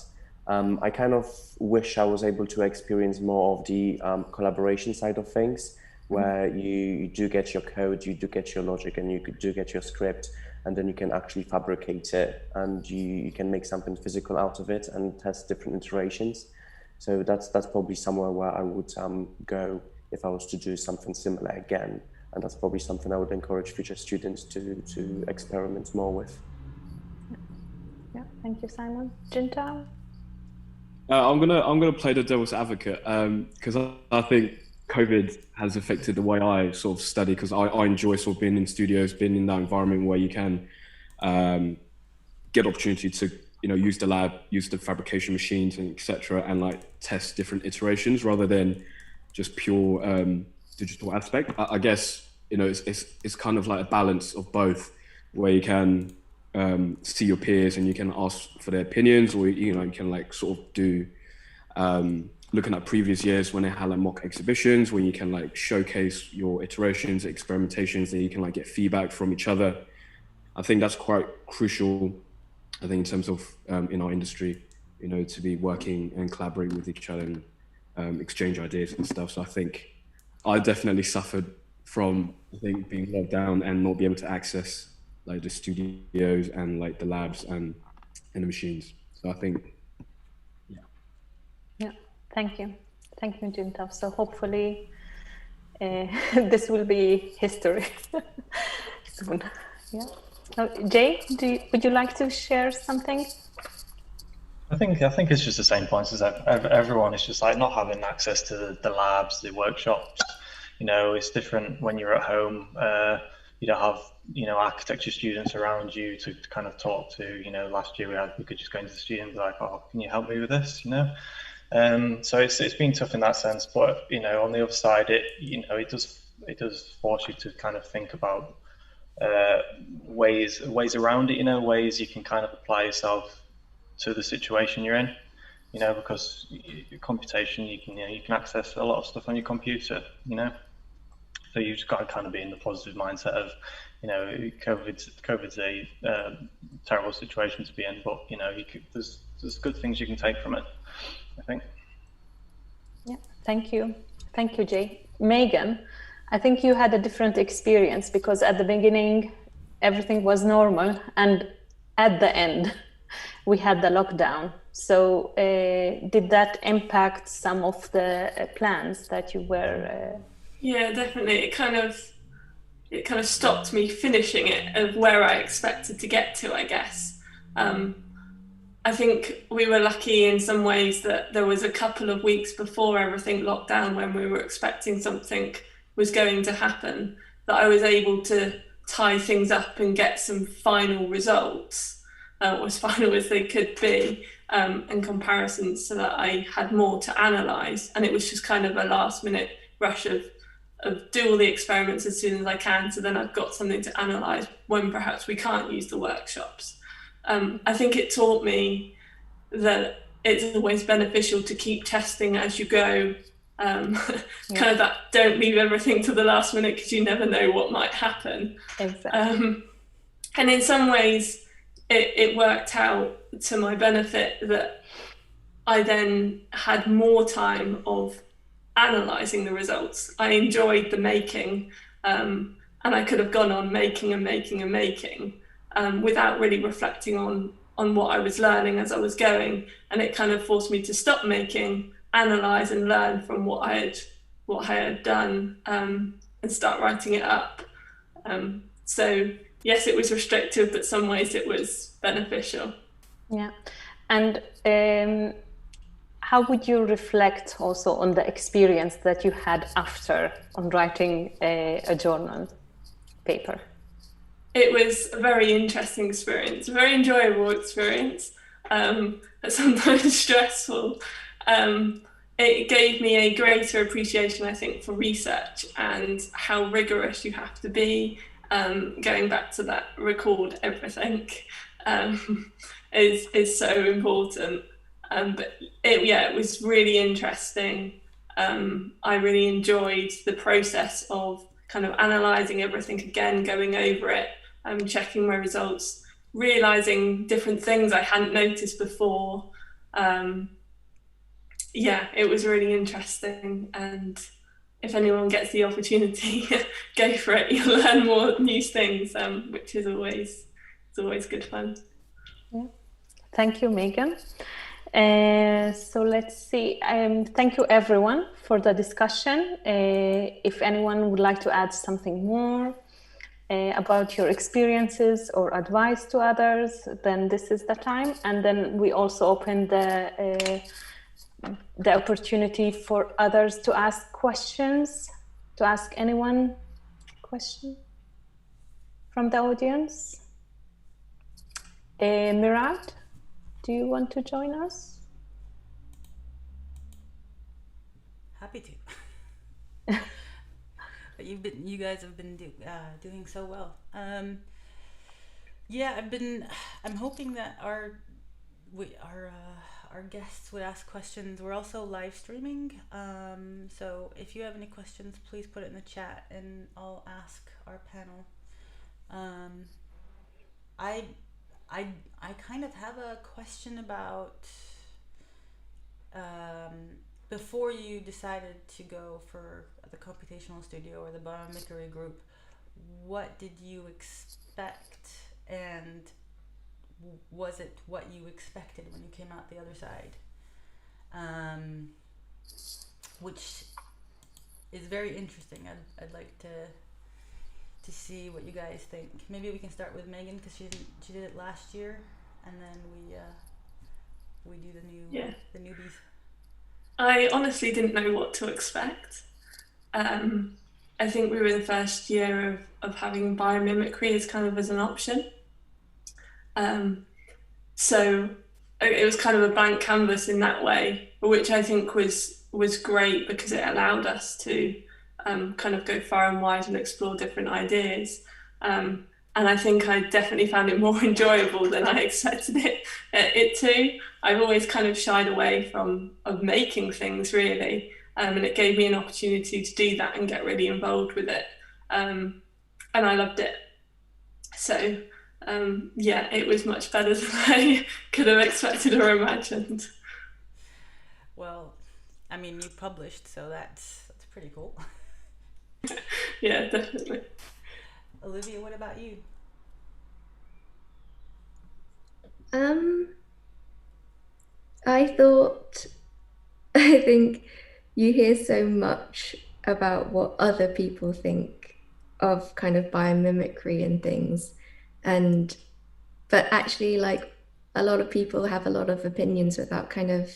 I kind of wish I was able to experience more of the collaboration side of things, where you do get your code, you do get your logic, and you do get your script, and then you can actually fabricate it, and you can make something physical out of it and test different iterations. So that's probably somewhere where I would go if I was to do something similar again, and that's probably something I would encourage future students to experiment more with. Thank you, Simon. Jintao? I'm gonna play the devil's advocate because I think COVID has affected the way I sort of study, because I enjoy sort of being in studios, being in that environment where you can get opportunity to use the lab, use the fabrication machines, and etc., and like test different iterations rather than just pure digital aspect. I guess it's kind of like a balance of both, where you can see your peers and you can ask for their opinions, or you can like sort of do looking at previous years when they had like mock exhibitions, where you can like showcase your iterations, experimentations, that you can like get feedback from each other. I think that's quite crucial, I think, in terms of in our industry, to be working and collaborating with each other and exchange ideas and stuff. So I think I definitely suffered from, I think, being locked down and not being able to access like the studios and like the labs and the machines. So I think, yeah. Thank you, Jintao. So hopefully this will be history soon. Yeah. Jay, would you like to share something? I think it's just the same points as everyone. It's just like not having access to the labs, the workshops. It's different when you're at home. You don't have architecture students around you to kind of talk to. Last year we could just go into the studio and be like, oh, can you help me with this? So it's been tough in that sense. But on the other side, it does force you to kind of think about ways around it. Ways you can kind of apply yourself to the situation you're in. Because computation, you can access a lot of stuff on your computer. So you've just got to kind of be in the positive mindset of, COVID's a terrible situation to be in, but there's good things you can take from it, I think. Yeah, thank you, Jay. Megan, I think you had a different experience, because at the beginning everything was normal, and at the end we had the lockdown. So did that impact some of the plans that you were? Yeah, definitely. It kind of stopped me finishing it of where I expected to get to, I guess. I think we were lucky in some ways that there was a couple of weeks before everything locked down, when we were expecting something was going to happen, that I was able to tie things up and get some final results, or as final as they could be, in comparisons, so that I had more to analyse. And it was just kind of a last minute rush of do all the experiments as soon as I can, so then I've got something to analyse when perhaps we can't use the workshops. I think it taught me that it's always beneficial to keep testing as you go, kind of that don't leave everything to the last minute, because you never know what might happen. Exactly. And in some ways it worked out to my benefit, that I then had more time of analysing the results. I enjoyed the making, and I could have gone on making without really reflecting on what I was learning as I was going. And it kind of forced me to stop making, analyse and learn from what I had done, and start writing it up. So yes, it was restrictive, but some ways it was beneficial. Yeah. And how would you reflect also on the experience that you had after on writing a journal paper? It was a very interesting experience, a very enjoyable experience, but sometimes stressful. It gave me a greater appreciation, I think, for research and how rigorous you have to be. Going back to that record everything is so important. But it was really interesting. I really enjoyed the process of kind of analysing everything again, going over it, checking my results, realising different things I hadn't noticed before. It was really interesting, and if anyone gets the opportunity, go for it. You'll learn more new things, which is always good fun. Yeah. Thank you, Megan. So let's see. Thank you everyone for the discussion. If anyone would like to add something more, about your experiences or advice to others, then this is the time. And then we also open the opportunity for others to ask questions, to ask anyone question from the audience. Merate, do you want to join us? Happy to. You guys have been doing so well. Yeah, I'm hoping that our guests would ask questions. We're also live streaming, so if you have any questions, please put it in the chat, and I'll ask our panel. I kind of have a question about before you decided to go for the computational studio or the Biomimicry group, what did you expect, and was it what you expected when you came out the other side? Which is very interesting. I'd like to see what you guys think. Maybe we can start with Megan, because she did it last year, and then we do the newbies. I honestly didn't know what to expect. I think we were in the first year of having biomimicry as kind of as an option. So it was kind of a blank canvas in that way, which I think was great, because it allowed us to kind of go far and wide and explore different ideas. And I think I definitely found it more enjoyable than I expected it to. I've always kind of shied away from making things, really. And it gave me an opportunity to do that and get really involved with it. And I loved it. So yeah, it was much better than I could have expected or imagined. Well, I mean, you published, so that's pretty cool. Yeah, definitely. Olivia, what about you? I think you hear so much about what other people think of kind of biomimicry and things, but actually, like, a lot of people have a lot of opinions without kind of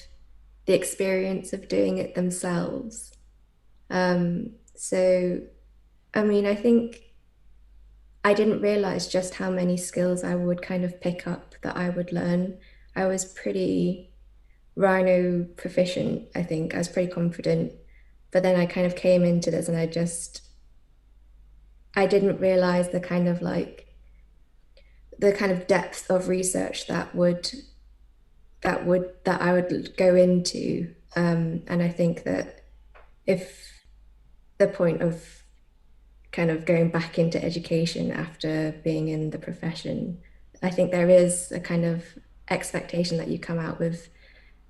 the experience of doing it themselves. So, I mean, I think I didn't realize just how many skills I would kind of pick up that I would learn. I was pretty Rhino proficient, I think. I was pretty confident. But then I kind of came into this and I didn't realize the kind of depth of research that I would go into. And I think that if the point of kind of going back into education after being in the profession, I think there is a kind of expectation that you come out with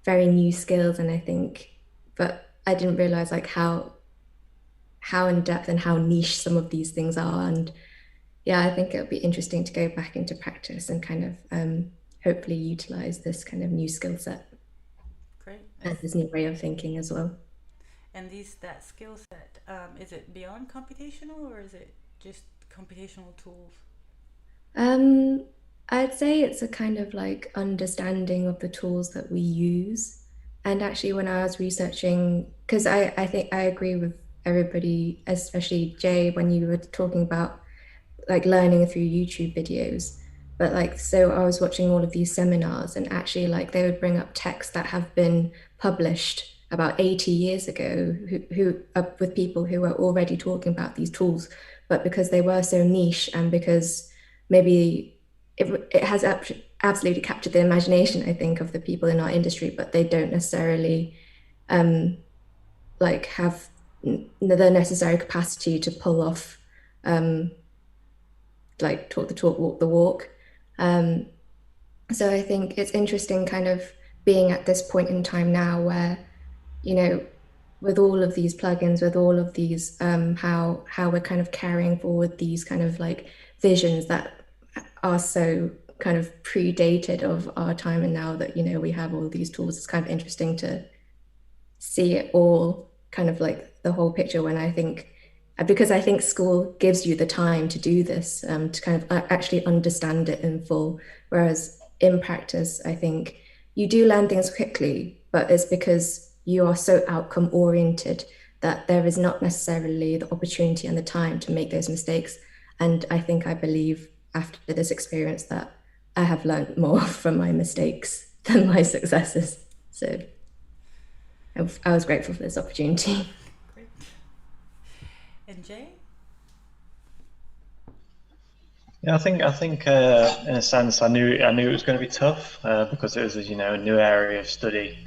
very new skills, and but I didn't realize like how in depth and how niche some of these things are. And yeah, I think it'll be interesting to go back into practice and kind of hopefully utilize this kind of new skill set. Great. And this new way of thinking as well. And that skill set, is it beyond computational, or is it just computational tools? I'd say it's a kind of like understanding of the tools that we use. And actually, when I was researching, because I think I agree with everybody, especially Jay, when you were talking about like learning through YouTube videos. But like, so I was watching all of these seminars, and actually like they would bring up texts that have been published about 80 years ago, who with people who were already talking about these tools, but because they were so niche, and because maybe it has absolutely captured the imagination, I think, of the people in our industry, but they don't necessarily like have the necessary capacity to pull off like talk the talk, walk the walk. So I think it's interesting kind of being at this point in time now where, you know, with all of these plugins, with all of these, how we're kind of carrying forward these kind of like visions that are so kind of predated of our time, and now that, you know, we have all these tools, it's kind of interesting to see it all kind of like the whole picture, when I think because I think school gives you the time to do this, to kind of actually understand it in full. Whereas in practice, I think you do learn things quickly, but it's because you are so outcome oriented that there is not necessarily the opportunity and the time to make those mistakes. And I believe after this experience that I have learned more from my mistakes than my successes. So I was grateful for this opportunity. Great. And Jay? Yeah, I think in a sense I knew it was going to be tough because it was, you know, a new area of study.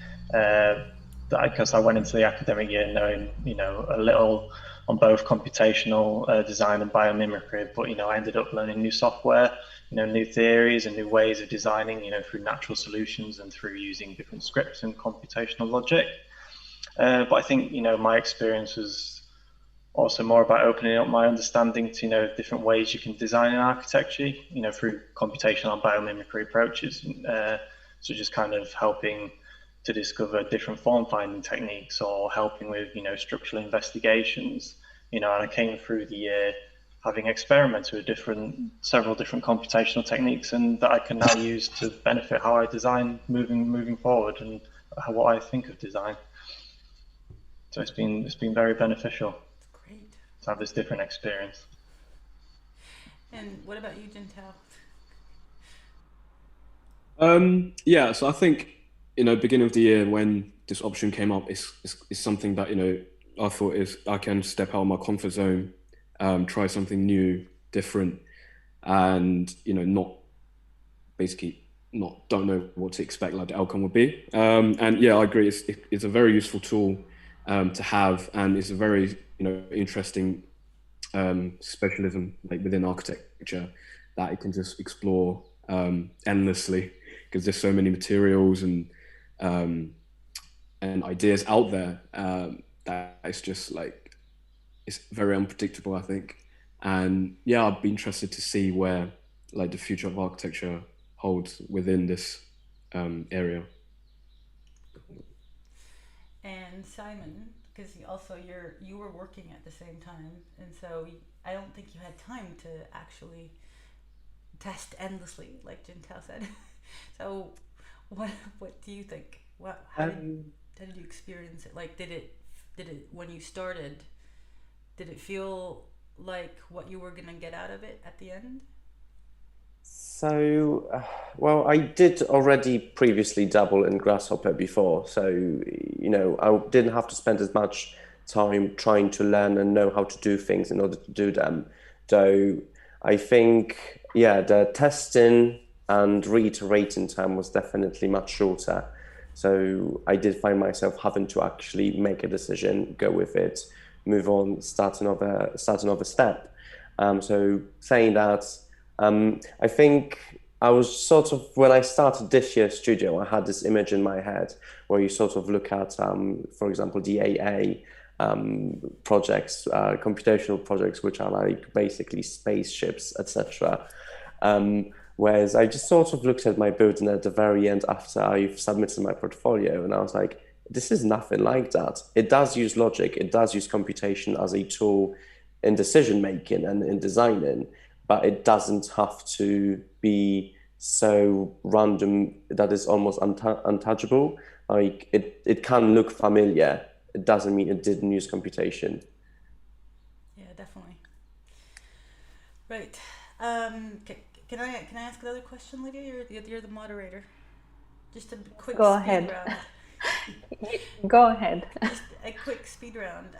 Because I went into the academic year knowing, you know, a little on both computational design and biomimicry, but, you know, I ended up learning new software, you know, new theories and new ways of designing, you know, through natural solutions and through using different scripts and computational logic. But I think, you know, my experience was also more about opening up my understanding to, you know, different ways you can design an architecture, you know, through computational and biomimicry approaches. So just kind of helping to discover different form finding techniques or helping with, you know, structural investigations, you know, and I came through the year having experimented with several different computational techniques, and that I can now use to benefit how I design moving forward and what I think of design. So it's been very beneficial. Great. To have this different experience. And what about you, Jintao? Yeah, so I think, you know, beginning of the year when this option came up, is something that, you know, I thought is I can step out of my comfort zone, try something new, different, and, you know, don't know what to expect, like the outcome would be. And yeah, I agree. It's a very useful tool to have, and it's a very, you know, interesting specialism like within architecture that it can just explore endlessly, because there's so many materials and ideas out there that it's just like, it's very unpredictable, I think. And yeah, I'd be interested to see where like the future of architecture holds within this area. And Simon, because also you were working at the same time, and so I don't think you had time to actually test endlessly, like Jintao said. So, what do you think? How did you experience it? Like, did it when you started? Did it feel like what you were gonna get out of it at the end? So, well, I did already previously dabble in Grasshopper before, so, you know, I didn't have to spend as much time trying to learn and know how to do things in order to do them. Though I think, yeah, the testing and reiterating time was definitely much shorter. So I did find myself having to actually make a decision, go with it, move on, start another step. So saying that, I think I was sort of, when I started this year's studio, I had this image in my head where you sort of look at, for example, the AA projects, computational projects, which are like basically spaceships, etc. Whereas I just sort of looked at my building at the very end after I've submitted my portfolio, and I was like, this is nothing like that. It does use logic, it does use computation as a tool in decision making and in designing, but it doesn't have to be so random that is almost untouchable. Like it can look familiar. It doesn't mean it didn't use computation. Yeah, definitely. Right. Can I ask another question, Lydia? You're the moderator. Just a quick Go speed ahead. round. Go ahead. Just a quick speed round.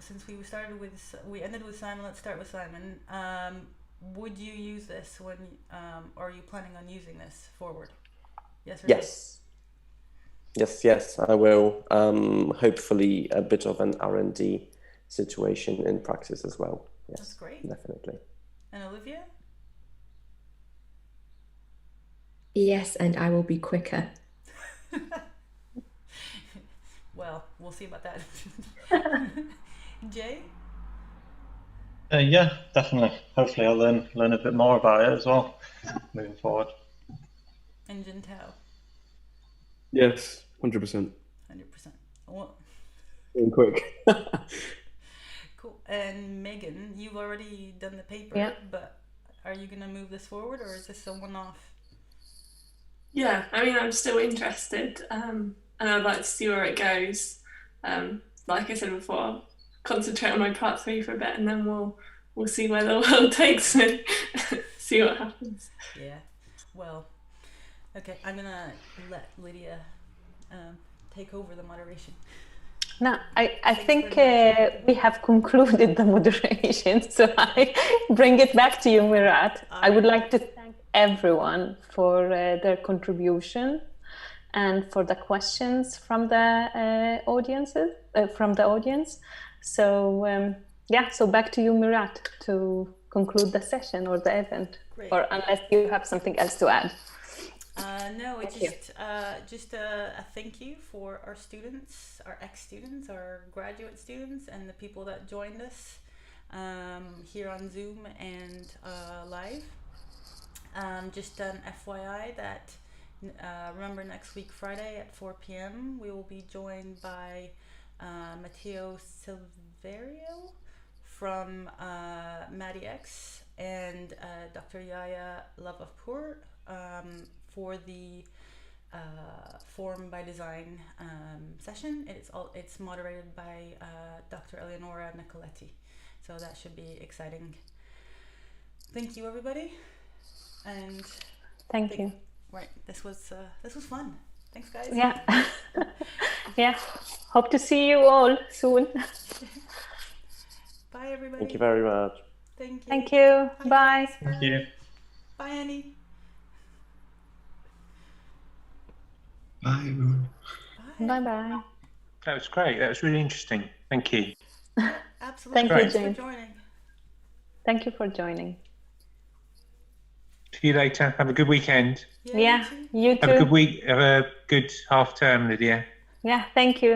Since we ended with Simon, let's start with Simon. Would you use this when, or are you planning on using this forward? Yes or yes. No? Yes, I will. Hopefully a bit of an R&D situation in practice as well. Yes, that's great. Definitely. And Olivia? Yes, and I will be quicker. Well, we'll see about that. Jay? Yeah, definitely. Hopefully I'll learn a bit more about it as well, moving forward. And Jintao? Yes, 100%. 100%. Well, Quick. cool. and Megan, you've already done the paper, Yeah. but are you going to move this forward, or is this a one-off? Yeah, I mean, I'm still interested, and I'd like to see where it goes. Like I said before, concentrate on my part 3 for a bit, and then we'll see where the world takes me. See what happens. Yeah. Well, okay, I'm going to let Lydia take over the moderation. No, I think we have concluded the moderation, so I bring it back to you, Merate. I would like to thank everyone for their contribution and for the questions from the audience. So so back to you, Merate, to conclude the session or the event. Great. Or unless you have something else to add. No, it's just a thank you for our students, our ex-students, our graduate students, and the people that joined us here on Zoom and live. Just an FYI that remember next week, Friday at 4 p.m. we will be joined by Matteo Silverio from MadiX and Dr. Yaya Lavapur for the Form by Design session. It's moderated by Dr. Eleonora Nicoletti, so that should be exciting. Thank you, everybody, and thank you. Right, this was fun. Thanks, guys. Yeah, yeah. Hope to see you all soon. Bye, everybody. Thank you very much. Thank you. Thank you. Bye. Thank you. Bye, Annie. Bye, everyone. Bye bye. That was great. That was really interesting. Thank you. Absolutely. Thank you, Thanks Jane. for joining. Thank you for joining. See you later. Have a good weekend. Yeah, you too. Have a good week. Have a good half term, Lydia. Yeah, thank you.